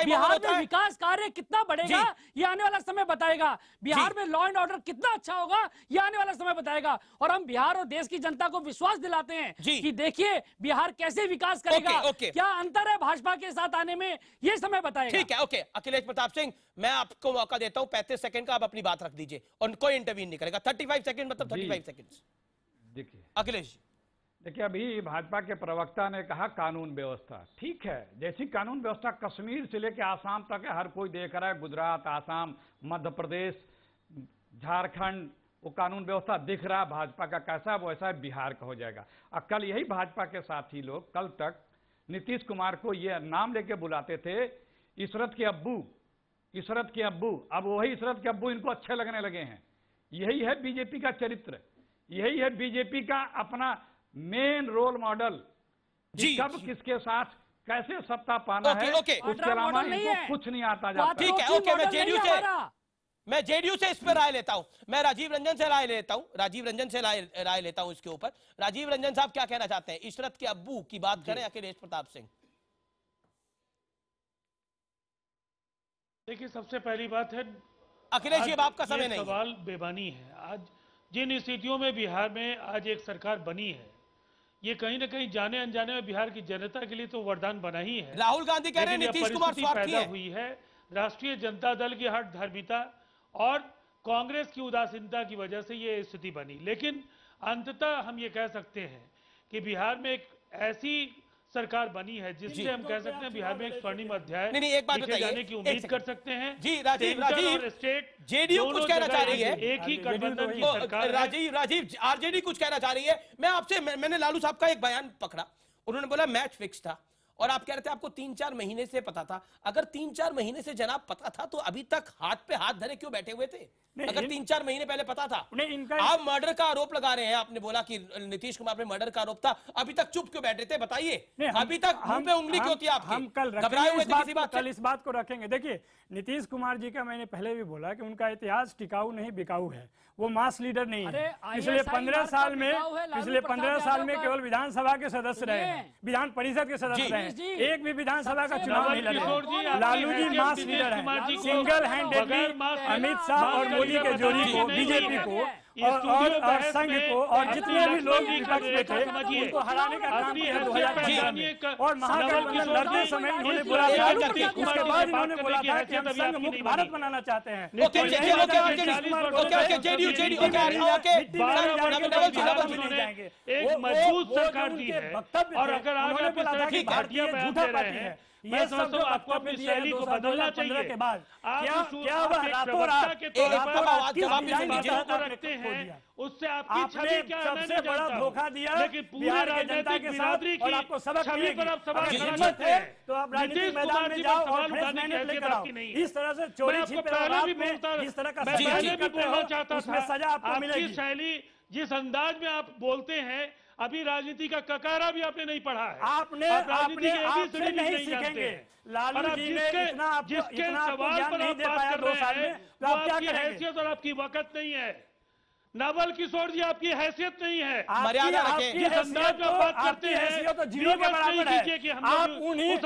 बिहार में विकास कार्य कितना बढ़ेगा, ये आने वाला समय बताएगा। बिहार में लॉ एंड ऑर्डर कितना अच्छा होगा, ये आने वाला समय बताएगा। और हम बिहार और देश की जनता को विश्वास दिलाते हैं कि देखिए बिहार कैसे विकास करेगा, क्या अंतर है भाजपा के साथ आने में, ये समय बताएगा। ठीक है, ओके। अखिलेश प्रताप सिंह, मैं आपको मौका देता हूं 35 सेकंड का, आप अपनी बात रख दीजिए और कोई इंटरवीन नहीं करेगा। 35 सेकंड मतलब 35 सेकंड। देखिए अखिलेश, देखिए, अभी भाजपा के प्रवक्ता ने कहा कानून व्यवस्था, ठीक है, जैसी कानून व्यवस्था कश्मीर से लेकर आसाम तक है, हर कोई देख रहा है, गुजरात, आसाम, मध्य प्रदेश, झारखंड, वो कानून व्यवस्था दिख रहा है भाजपा का कैसा, वैसा है बिहार का हो जाएगा। और कल यही भाजपा के साथी लोग कल तक नीतीश कुमार को ये नाम लेके बुलाते थे, इशरत के अब्बू, अब वही इशरत के अब्बू इनको अच्छे लगने लगे हैं। यही है बीजेपी का चरित्र, यही है बीजेपी का अपना मेन रोल मॉडल। कि कब किसके साथ कैसे सत्ता पाना है, उसके अलावा इनको कुछ नहीं आता जाता। ठीक है, ओके, मैं जेडीयू से इस पर राय लेता हूं। मैं राजीव रंजन से राय लेता हूं, राजीव रंजन से राय लेता हूं इसके ऊपर। राजीव रंजन साहब क्या कहना चाहते हैं? इशरत के अब्बू की बात करें अखिलेश प्रताप सिंह। देखिए, सबसे पहली बात है अखिलेश जी, आपका समय नहीं, सवाल बेबानी है। आज जिन स्थितियों में बिहार में आज एक सरकार बनी है, ये कहीं ना कहीं जाने अनजाने में बिहार की जनता के लिए तो वरदान बना ही है। राहुल गांधी कह रहे हैं नीतीश कुमार स्वार्थी है। हुई है राष्ट्रीय जनता दल की हठ धर्मिता और कांग्रेस की उदासीनता की वजह से ये स्थिति बनी। लेकिन अंततः हम ये कह सकते हैं कि बिहार में एक ऐसी सरकार बनी है जिससे हम कह सकते हैं बिहार में एक स्वर्णिम अध्याय एक बात लिखे जाने की उम्मीद कर सकते हैं। जी राजीव, स्टेट जेडीयू कुछ कहना चाह रही है, एक ही गठबंधन की सरकार। राजीव आरजेडी कुछ कहना चाह रही है। मैं आपसे, मैंने लालू साहब का एक बयान पकड़ा, उन्होंने बोला मैच फिक्स था, और आप कह रहे थे आपको 3-4 महीने से पता था। अगर 3-4 महीने से जनाब पता था तो अभी तक हाथ पे हाथ धरे क्यों बैठे हुए थे? अगर 3-4 महीने पहले पता था। आप मर्डर का आरोप लगा रहे हैं, आपने बोला कि नीतीश कुमार पे मर्डर का आरोप था, अभी तक चुप क्यों बैठे थे? बताइए, अभी तक मुंह पे उंगली क्यों थी आपकी? हम कल घबराए हुए थे किसी बात? कल इस बात को रखेंगे। देखिए, नीतीश कुमार जी का मैंने पहले भी बोला कि उनका इतिहास टिकाऊ नहीं बिकाऊ है, वो मास लीडर नहीं है। पिछले 15 साल में केवल विधानसभा के सदस्य रहे, विधान परिषद के सदस्य रहे, एक भी विधानसभा का चुनाव नहीं लड़े। लालू जी मास लीडर है, सिंगल हैंडेडली अमित शाह और मोदी के जोड़ी को, बीजेपी को और संघ को और जितने भी लोग विपक्ष में थे उनको हराने का काम किया 2015 में। और महागठबंधन लड़ते समय इन्होंने बोला था, उसके बाद इन्होंने बोला था कि हम संघ मुक्त भारत बनाना चाहते हैं। एक मजबूत सरकार दी है, और अगर आप भारतीय बयान दे रहे हैं, मैं समझता हूँ आपको अपनी शैली को बदलना चाहिए के बाद। क्या रातों रात रखते हैं, उससे आपकी छवि क्या सबसे बड़ा धोखा दिया, लेकिन पूरे राजनीतिक बिरादरी की आपको सबक छवि पर आप सवाल हिम्मत है तो आप राजनीतिक मैदान में जाओ और फ्रेश मैंडेट लेकर आओ। इस तरह से चोरी छिपे रात में इस तरह का बोलना चाहता उसमें सजा आपको मिलेगी। आपकी शैली, जिस अंदाज में आप बोलते हैं, अभी राजनीति का ककारा भी आपने नहीं पढ़ा है। आपने नहीं सीखेंगे। लालू जी ने जिसके सवाल पर आप बात कर रहे हैं वो आपकी हैसियत और आपकी वक़्त नहीं है। नवल किशोर जी, आपकी हैसियत नहीं है। मर्यादा रखें। जिस अंदाज में बात करते हैं तो जीरो के बराबर है। आप उन्हीं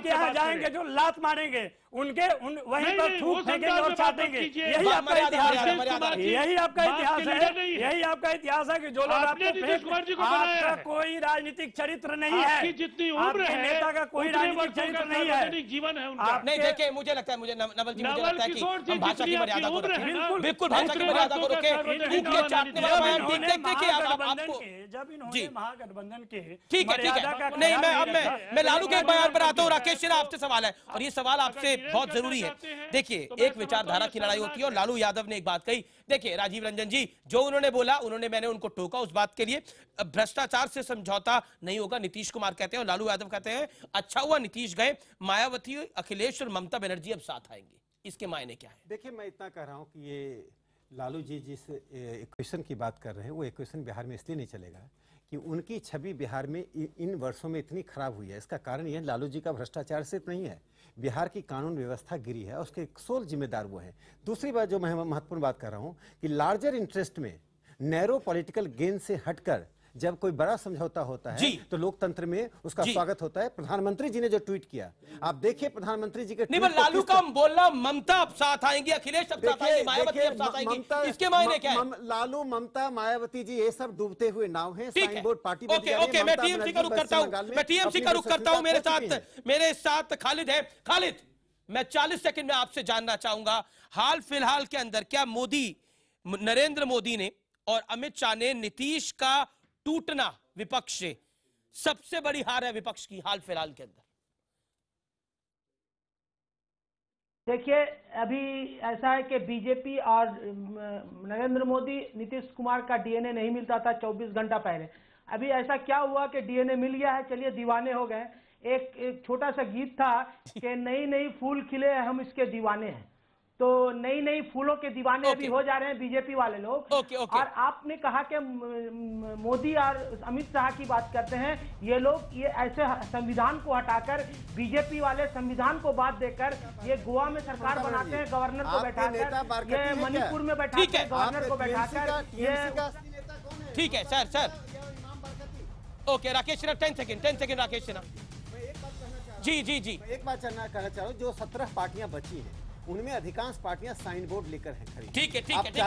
के यहाँ जाएंगे जो लात मारेंगे, उनके वहीं पर थूक फेंकेंगे और चाटेंगे। यही आपका इतिहास है, यही आपका इतिहास है, यही आपका इतिहास है कि जो लोग आपका कोई राजनीतिक चरित्र नहीं है, जितनी उम्र है नेता का कोई राजनीतिक चरित्र नहीं है, जीवन है उनका। नहीं, देखिए, मुझे लगता है, मुझे नवल जी, मुझे लगता है कि हम भाषा की मर्यादा को रखें, बिल्कुल भाषा की मर्यादा को रखें। जब इन्होंने महागठबंधन के ठीक है नहीं, मैं लालू के एक बयान पर आता हूँ। राकेश सिन्हा, आपसे सवाल है, और ये सवाल आपसे बहुत जरूरी है। देखिए, एक विचारधारा की लड़ाई होती है, और लालू यादव ने एक बात कही। देखिए राजीव रंजन जी, जो उन्होंने बोला, मैंने उनको टोका उस बात के लिए। भ्रष्टाचार से समझौता नहीं होगा, नीतीश कुमार कहते हैं, और लालू यादव कहते हैं अच्छा हुआ नीतीश गए, मायावती, अखिलेश और ममता बनर्जी अब साथ आएंगे। इसके मायने क्या है? देखिए, मैं इतना कह रहा हूं कि ये लालू जी जिस इक्वेशन की बात कर रहे हैं, वो इक्वेशन बिहार में इसलिए नहीं चलेगा कि उनकी छवि बिहार में इन वर्षों में इतनी खराब हुई है। इसका कारण यह लालू जी का भ्रष्टाचार सिर्फ नहीं है, बिहार की कानून व्यवस्था गिरी है, उसके सोल जिम्मेदार वो हैं। दूसरी बात जो मैं महत्वपूर्ण बात कर रहा हूं कि लार्जर इंटरेस्ट में, नैरो पॉलिटिकल गेन से हटकर जब कोई बड़ा समझौता होता है तो लोकतंत्र में उसका स्वागत होता है। प्रधानमंत्री जी ने जो ट्वीट किया, आप देखिए प्रधानमंत्री जी के नहीं, लालू का बोलना ममता अब साथ आएंगी, अखिलेश अब साथ आएंगी, मायावती अब साथ आएंगी, इसके मायने क्या है? लालू, ममता, मायावती जी, ये सब डूबते हुए नाव हैं। साइन बोर्ड पार्टी में ओके, मैं टीएमसी का रुख करता हूं, मेरे साथ खालिद है। खालिद, मैं 40 सेकंड में आपसे जानना चाहूंगा, हाल फिलहाल के अंदर क्या नरेंद्र मोदी ने और अमित शाह ने नीतीश का टूटना विपक्ष से सबसे बड़ी हार है विपक्ष की हाल फिलहाल के अंदर? देखिए, अभी ऐसा है कि बीजेपी और नरेंद्र मोदी, नीतीश कुमार का डीएनए नहीं मिलता था 24 घंटा पहले। अभी ऐसा क्या हुआ कि डीएनए मिल गया है, चलिए दीवाने हो गए। एक छोटा सा गीत था कि नई नई फूल खिले हम इसके दीवाने हैं। तो नई नई फूलों के दीवाने अभी हो जा रहे हैं बीजेपी वाले लोग। और आपने कहा कि मोदी और अमित शाह की बात करते हैं, ये लोग ये ऐसे संविधान को हटाकर बीजेपी वाले संविधान को बात देकर ये गोवा में सरकार बनाते हैं, गवर्नर को बैठाकर, ये मणिपुर में बैठाकर गवर्नर को बैठाकर, ये ठीक है sir. Okay Rakesh Sinha 10 second Rakesh Sinha. जी एक बात कहना चाह रहा हूँ, जो 17 पार्टियां बची हैं उनमें अधिकांश पार्टियां साइन बोर्ड लेकर हैं खड़ी। ठीक है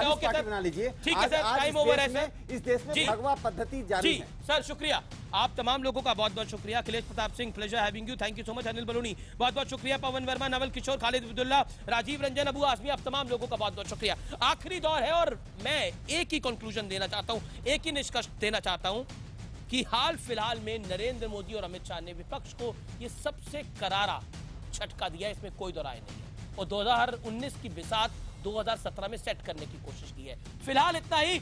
ओके सर, बना लीजिए। ठीक है सर, टाइम ओवर है सर। इस देश में भगवा पद्धति जारी है। सर शुक्रिया, आप तमाम लोगों का बहुत बहुत शुक्रिया। Akhilesh Pratap Singh, pleasure having you, thank you so much. Anil Baluni बहुत बहुत शुक्रिया। पवन वर्मा, नवल किशोर, खालिद अब्दुल्ला, राजीव रंजन, अबू आजमी, आप तमाम लोगों का बहुत बहुत शुक्रिया। आखिरी दौर है और मैं एक ही कंक्लूजन देना चाहता हूँ, एक ही निष्कर्ष देना चाहता हूँ कि हाल फिलहाल में नरेंद्र मोदी और अमित शाह ने विपक्ष को ये सबसे करारा झटका दिया, इसमें कोई दो राय नहीं है। और 2019 की बिसात 2017 में सेट करने की कोशिश की है। फिलहाल इतना ही।